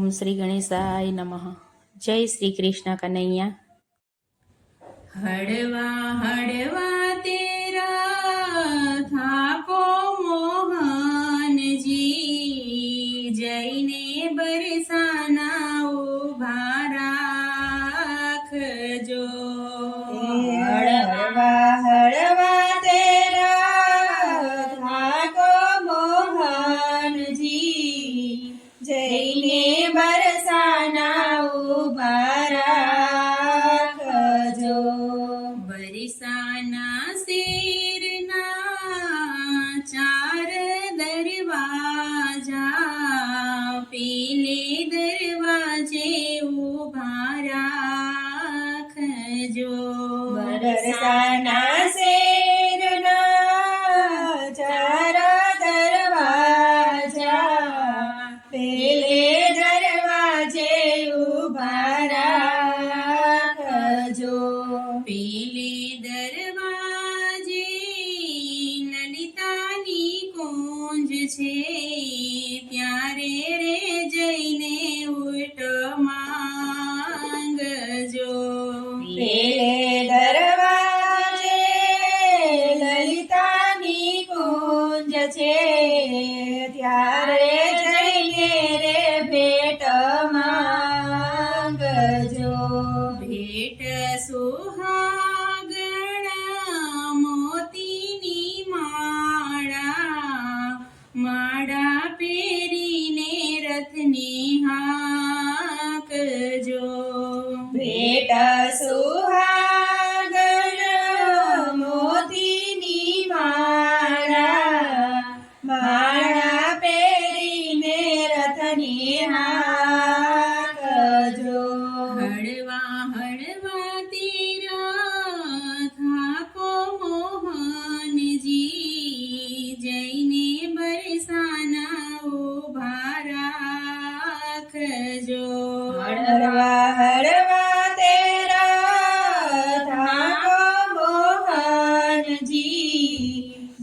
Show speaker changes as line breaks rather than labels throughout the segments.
ઓમ શ્રી ગણેશાય નમઃ. જય શ્રી કૃષ્ણ કનૈયા.
હળવા હળવા તેરા થાકો મોહનજી, જઈને બરસાના ઉભા રાખજો.
હળવા હળવા તેરા થાકો મોહનજી, જઈને બરસાના ઉભા રાખજો.
બરસાના શેરના ચાર દરવાજા, પેલે દરવાજે ઉભા રાખજો.
બરસાના શેરના ચાર દરવાજા, પેલે દરવાજે ઉભા રાખજો.
પેલે દરવાજે લલિતાની કુંજ છે, ત્યારે રે જઈને ઉલટ માંગજો.
પેલે દરવાજે લલિતાની કુંજ છે, ત્યારે જઈને રે ભેટ માંગજો.
ભેટ સુહાગણા મોતીની માળા, માળા પહેરીને રથની હાંકજો.
ભેટ સુહાગણ મોતીની માળા, માળા પહેરીને રથની હાંકજો.
હળવા હળવા તેરા થાકો મોહનજી, જઈને બરસાના ઉભા રાખજો.
હળવા હળવા તેરા થાકો મોહનજી,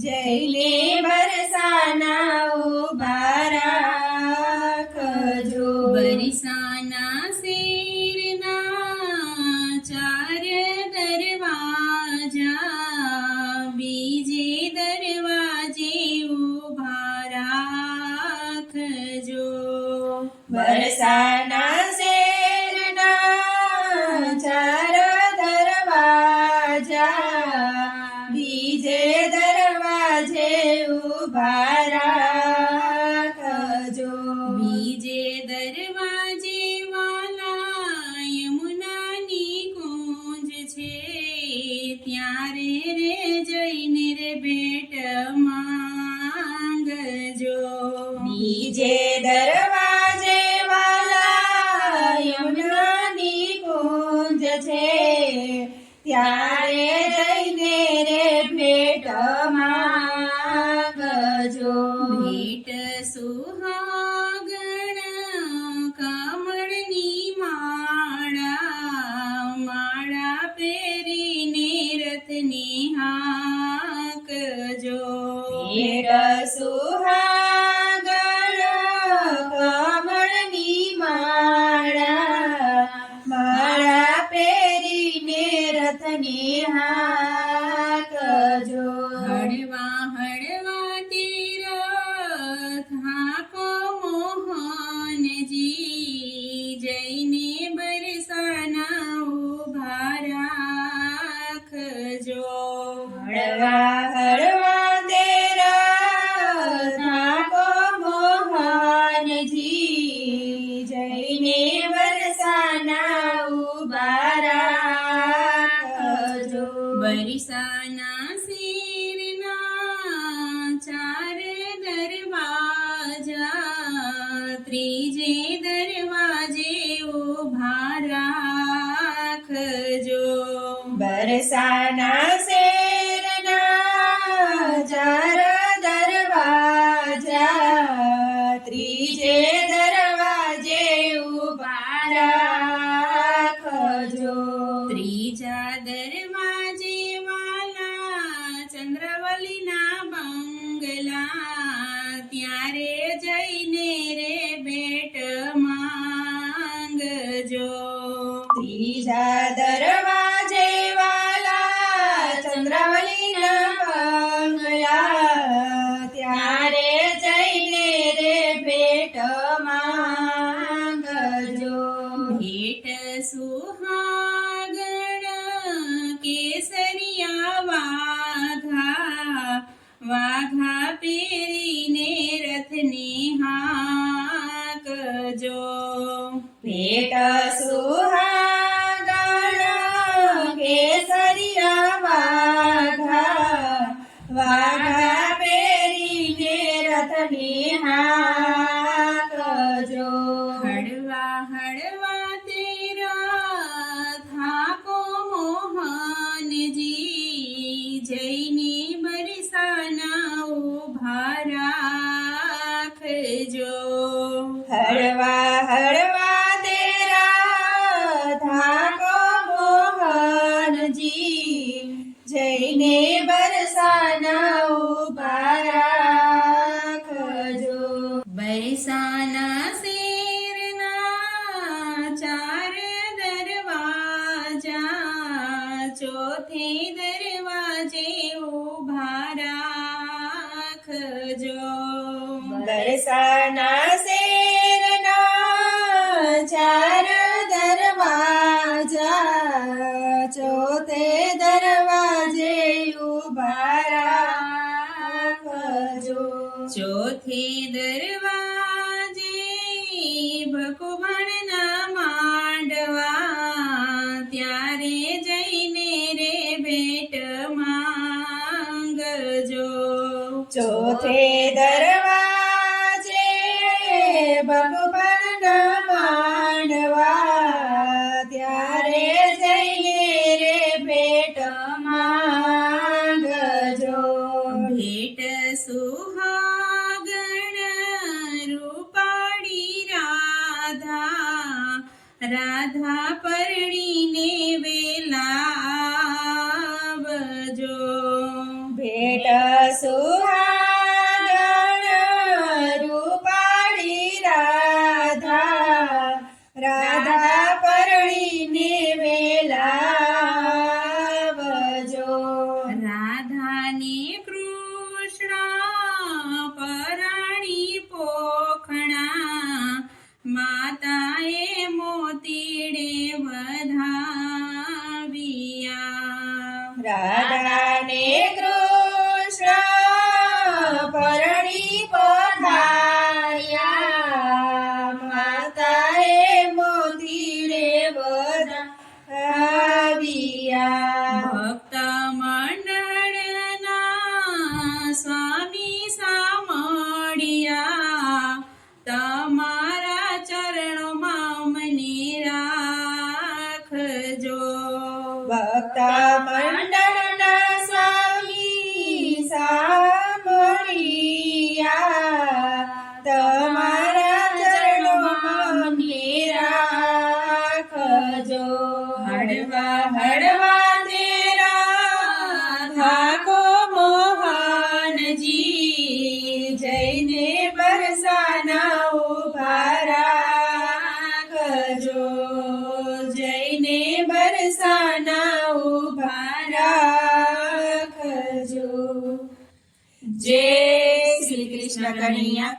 જઈને બરસાના ઉભા રાખજો.
બરસાના શેરના ચાર દરવાજા, બીજે દરવાજે ઉભા રાખજો.
બરસાના શેરના ચાર દરવાજા, બીજે દરવાજે ઉભા રાખજો.
બીજે દરવાજે વાલા યમુનાની કુંજ છે, ત્યારે રે જઈને રે ભેટ માંગજો.
બીજે દરવાજે વાલા યમુનાની કુંજ છે, ત્યારે જઈને રે ભેટ માંગજો.
ભેટ સુહાગણ કમળની માળા, માળા પહેરીને રથની હાંકજો.
ભેટ સુહાગણ કમળની માળા, માળા પહેરીને રથની હાંકજો.
હળવા હળવા તેરા થાકો મોહનજી, જઈને બરસાના ઉભા રાખજો.
હળવા હળવા તેરા થાકો મોહનજી, જઈને બરસાના ઉભા રાખજો.
બરસાના શેરના ચાર દરવાજા, ત્રીજે દરવાજે ઉભા રાખજો.
બરસાના શેરના ચાર દરવાજા, ત્રીજે દરવાજે ઉભા રાખજો.
ત્રીજા દરવાજે વાલા ચંદ્રવલીના બંગલા, ત્યારે જઈને રે ભેટ માં વાઘા પહેરીને રથને હાંકજો.
ભેટ સુહાગણ કેસરિયા વાઘા, વાઘા પહેરીને રથની હાંકજો.
હળવા હળવા તેરા થાકો મોહનજી, જઈને બરસાના ઉભા રાખજો.
હળવા હળવા તેરા ધાકો મોહનજી, જઈને બરસાના ઉભા રાખજો.
બરસાના શેરના ચાર દરવાજા, ચોથે દરવાજે ઉભા રાખજો.
બરસાના શેરના ચાર દરવાજા, ચોથે દરવાજે ઉભા રાખજો.
ચોથે દરવાજે ભગવાનના માંડવા, ત્યારે જઈને રે ભેટ માંગજો.
ચોથે દરવાજે ભગવાનના માંડવા, ત્યારે જઈને રે ભેટ માંગજો.
ભેટ સુહાગણ રૂપાળી રાધા, રાધા પરણીને વેલાવજો.
ભેટ સુહાગણ રૂપાળી રાધા, રાધા પરણીને વેલાવજો.
રાધાને કૃષ્ણ પરાણી પોખણા, માતાએ મોતીડે વધાવ્યા.
રાધાને કૃષ્ણ પરણી પધાર્યા, માતાએ મોતીડે વધાવ્યા.
ભક્ત મંડળના સ્વામી સામળિયા, તમારા ચરણોમાં મને રાખજો.
ભક્ત મંડળના સ્વામી સાંભળ્યા, તમારા ચરણોમાં મને રાખજો. હળવા હળવા તેરા થાકો મોહનજી, જઈને બરસાના ઉભા રાખજો. જઈને બરસાના ઉભા રાખજો. જય શ્રી કૃષ્ણ કનૈયા